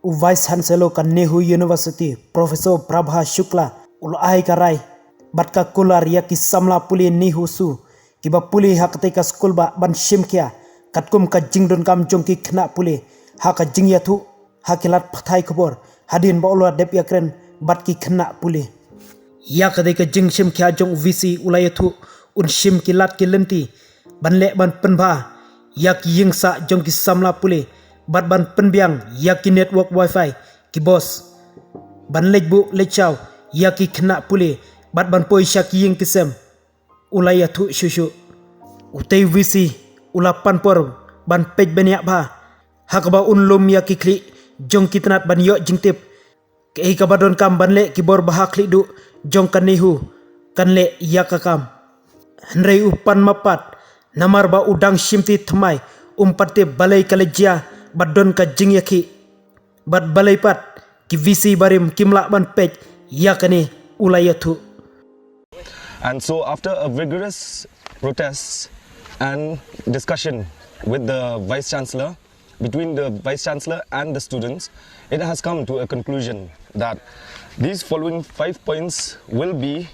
Vice Chancellor ka Nehu University Professor Prabha Shukla ulai karai bat ka kular ya ki samla puli Nehu su ki ba puli hakte ka school ba ban shim khia katkum ka jingdon kam jong ki khna puli ha ka jing ya thu hakilat phathai khobor hadin ba ulwa dep yakren bat ki khna puli ya ka de ka jing shim khia jong vc ulai thu un shim ki lat ki lenti ban le ban penba ya ki yingsa jong ki samla puli bat ban penbiang ya ki network wifi ki boss ban lejbu lechau ya ki khna puli bat ban poisha ki ying kisem ulaya thu shushu utei visi ula panpor ban pej benya ba hakba unlum ya ki kli jong kitnat ban yo jingtip ke ka badon kam ban le ki bor bah kli du jong kan nehu kan le ya ka kam hnrei upan mapat namar ba udang shimti thymmai patde balai kalejia badon ka jing yaki bat balai pat ki visi barim kimla ban pej yakane ulaya thu. And so after a vigorous protest and discussion with the Vice Chancellor, between the Vice Chancellor and the students, it has come to a conclusion that these following 5 points will be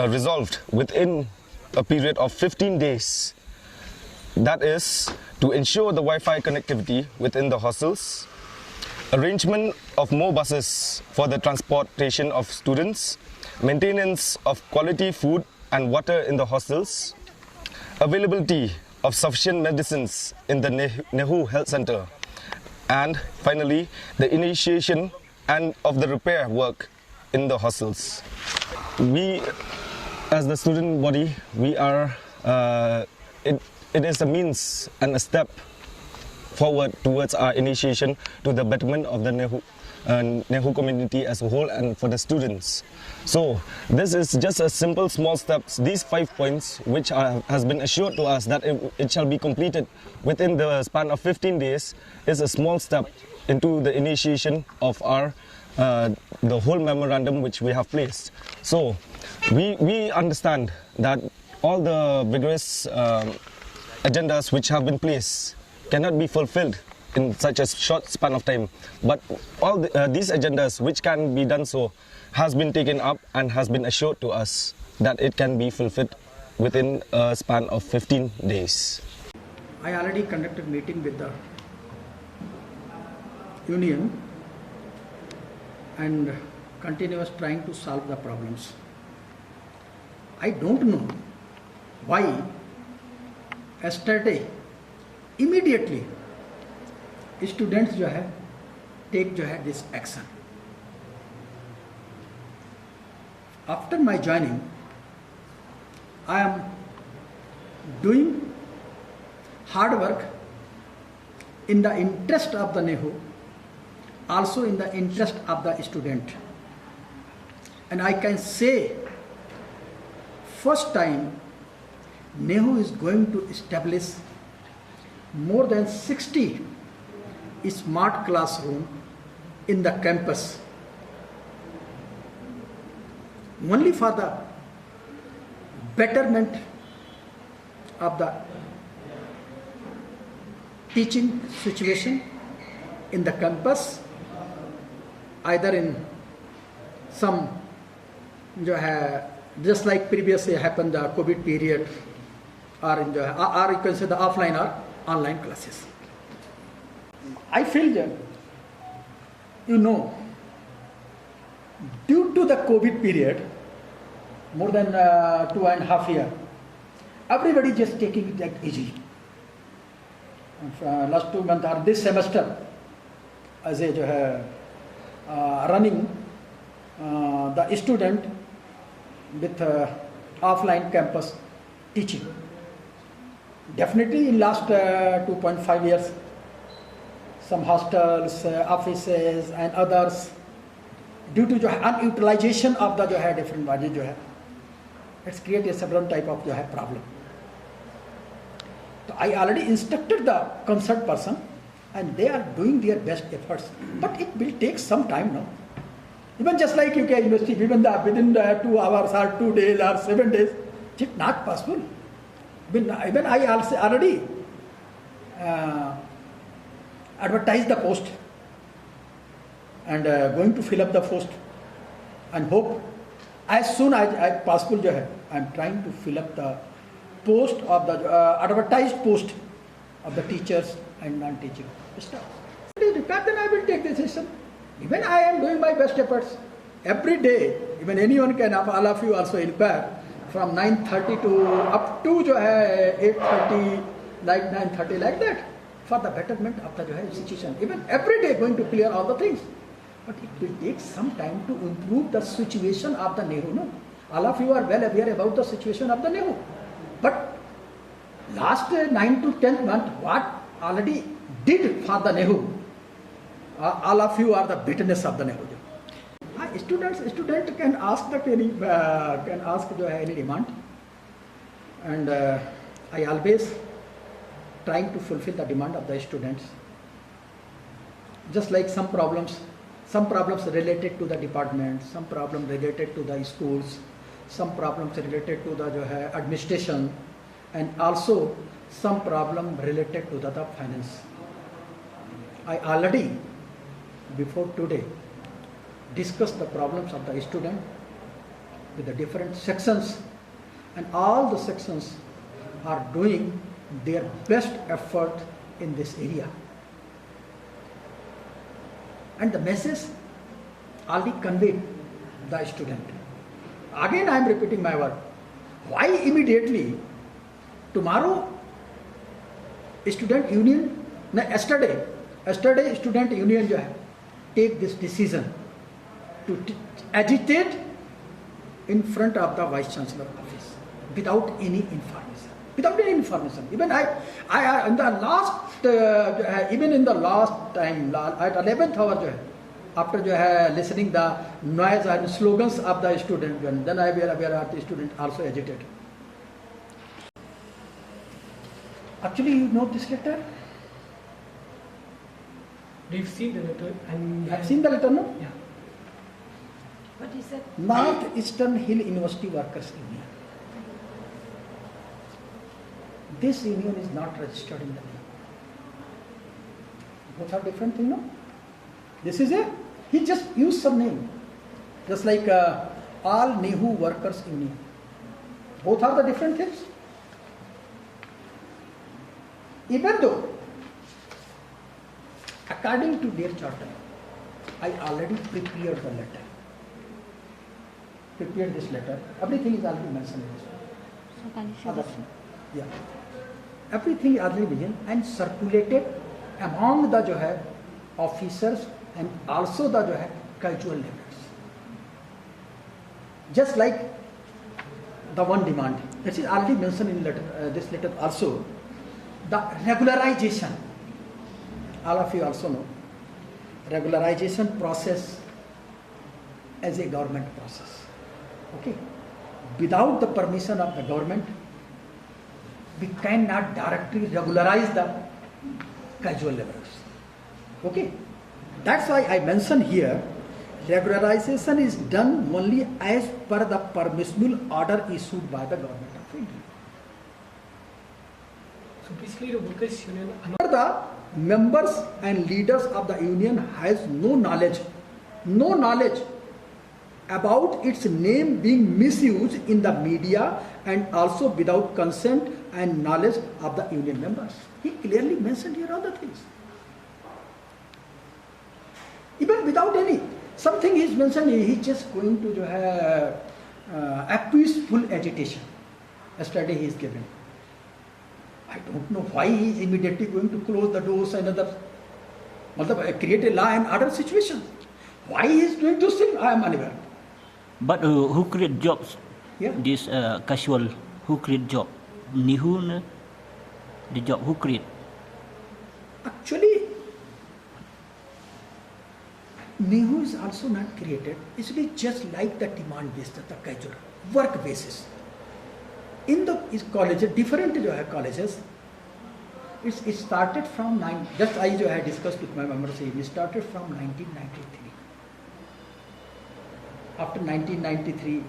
resolved within a period of 15 days. That is to ensure the Wi-Fi connectivity within the hostels, arrangement of more buses for the transportation of students, maintenance of quality food and water in the hostels, availability of sufficient medicines in the Nehu Health Center, and finally the initiation and of the repair work in the hostels. We, as the student body, we are it is a means and a step forward towards our initiation to the betterment of the Nehu community as a whole and for the students. So this is just a simple small steps. These 5 points which has been assured to us that it shall be completed within the span of 15 days is a small step into the initiation of our the whole memorandum which we have placed. So we understand that all the vigorous agendas which have been placed cannot be fulfilled in such a short span of time, but all these agendas which can be done so has been taken up and has been assured to us that it can be fulfilled within a span of 15 days. I already conducted meeting with the union and continuous trying to solve the problems. I don't know why yesterday immediately students take this action. After my joining, I am doing hard work in the interest of the Nehu, also in the interest of the student. And I can say, first time Nehu is going to establish more than 60 smart classroom in the campus, only for the betterment of the teaching situation in the campus, either in some just like previously happened the COVID period, or you can say the offline or online classes. I feel that, due to the COVID period, more than 2.5 years, everybody just taking it like easy. Last 2 months or this semester, as a running the student with offline campus teaching. Definitely in last 2.5 years, some hostels, offices and others, due to unutilization of the different bodies, it's created several type of problem. So I already instructed the concerned person and they are doing their best efforts, but it will take some time now. Even just like UK University, even within 2 hours or 2 days or 7 days, it's not possible. Even I also already advertised the post and going to fill up the post and hope as soon as possible I am trying to fill up the post of the advertised post of the teachers and non-teaching staff. Then I will take the decision. Even I am doing my best efforts. Every day, even anyone can, all of you also inquire, from 9:30 to up to 8:30, like 9:30, like that, for the betterment of the institution. Even every day going to clear all the things. But it will take some time to improve the situation of the Nehru. No? All of you are well aware about the situation of the Nehru. But last 9 to 10 months, what already did for the Nehru, all of you are the bitterness of the Nehru. Student can ask any demand, and I always trying to fulfill the demand of the students. Just like some problems related to the department, some problem related to the schools, some problems related to the administration, and also some problem related to the finance. I already before today discussed the problems of the student with the different sections, and all the sections are doing their best effort in this area. And the message already conveyed the student. Again I am repeating my word. Why immediately tomorrow student union, yesterday student union take this decision to agitate in front of the Vice Chancellor office without any information. Even I in the last even in the last time at 11th hour after listening the noise and slogans of the student, then I were aware of the student also agitated. Actually, you know this letter? We've seen the letter and You have seen the letter, no? yeah. What is that? North-Eastern Hill University Workers Union. This union is not registered in the name. Both are different things, no? This is he just used some name. Just like All Nehru Workers Union. Both are the different things. Even though, according to their charter, I already prepared the letter. Prepared this letter. Everything is already mentioned in this one. Other thing. Yeah. Everything is already mentioned and circulated among the officers and also the casual laborers. Just like the one demand, this is already mentioned in this letter also, the regularization. All of you also know, regularization process as a government process. Okay, without the permission of the government, we cannot directly regularize the casual laborers. Okay, that's why I mentioned here, regularization is done only as per the permissible order issued by the government of India. So basically the workers union The members and leaders of the union has no knowledge about its name being misused in the media and also without consent and knowledge of the union members. He clearly mentioned here all the things. Even without any, something he is mentioned, he is just going to a peaceful agitation. Yesterday he is given. I don't know why he is immediately going to close the doors and create a law and order situation. Why he is doing those things, I am unaware. But who create jobs? Yeah. This casual, who create job? Nehru, the job who create? Actually, Nehru is also not created. It's just like the demand based, the casual work basis. In the colleges, different colleges, it started from just I had discussed with my members, it started from 1993. After 1993,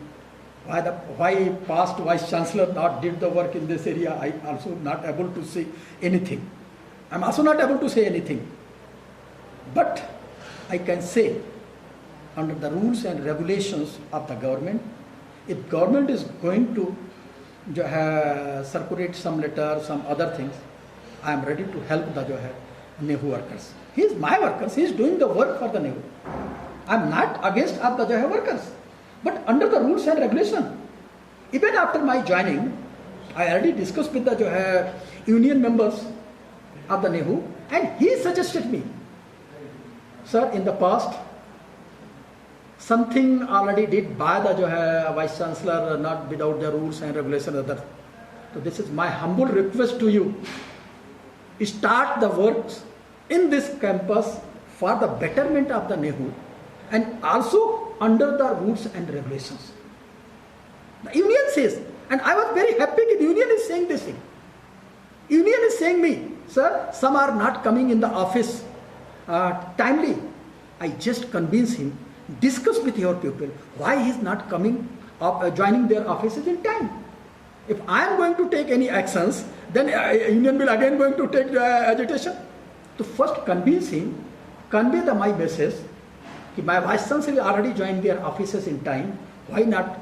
why past Vice Chancellor not did the work in this area, I also not able to say anything. I'm also not able to say anything. But I can say, under the rules and regulations of the government, if government is going to circulate some letter, some other things, I am ready to help the NEHU workers. He is my workers. He is doing the work for the NEHU. I am not against of the workers, but under the rules and regulation. Even after my joining, I already discussed with the union members of the NEHU, and he suggested me, sir, in the past, something already did by the Vice Chancellor, not without the rules and regulations. So this is my humble request to you. Start the works in this campus for the betterment of the NEHU and also under the rules and regulations. The union says, and I was very happy that the union is saying this thing. Union is saying me, sir, some are not coming in the office timely. I just convince him, discuss with your people why he is not coming joining their offices in time. If I am going to take any actions, then union will again going to take agitation. To first convince him, convey my message, my vice chancellor already joined their offices in time, why not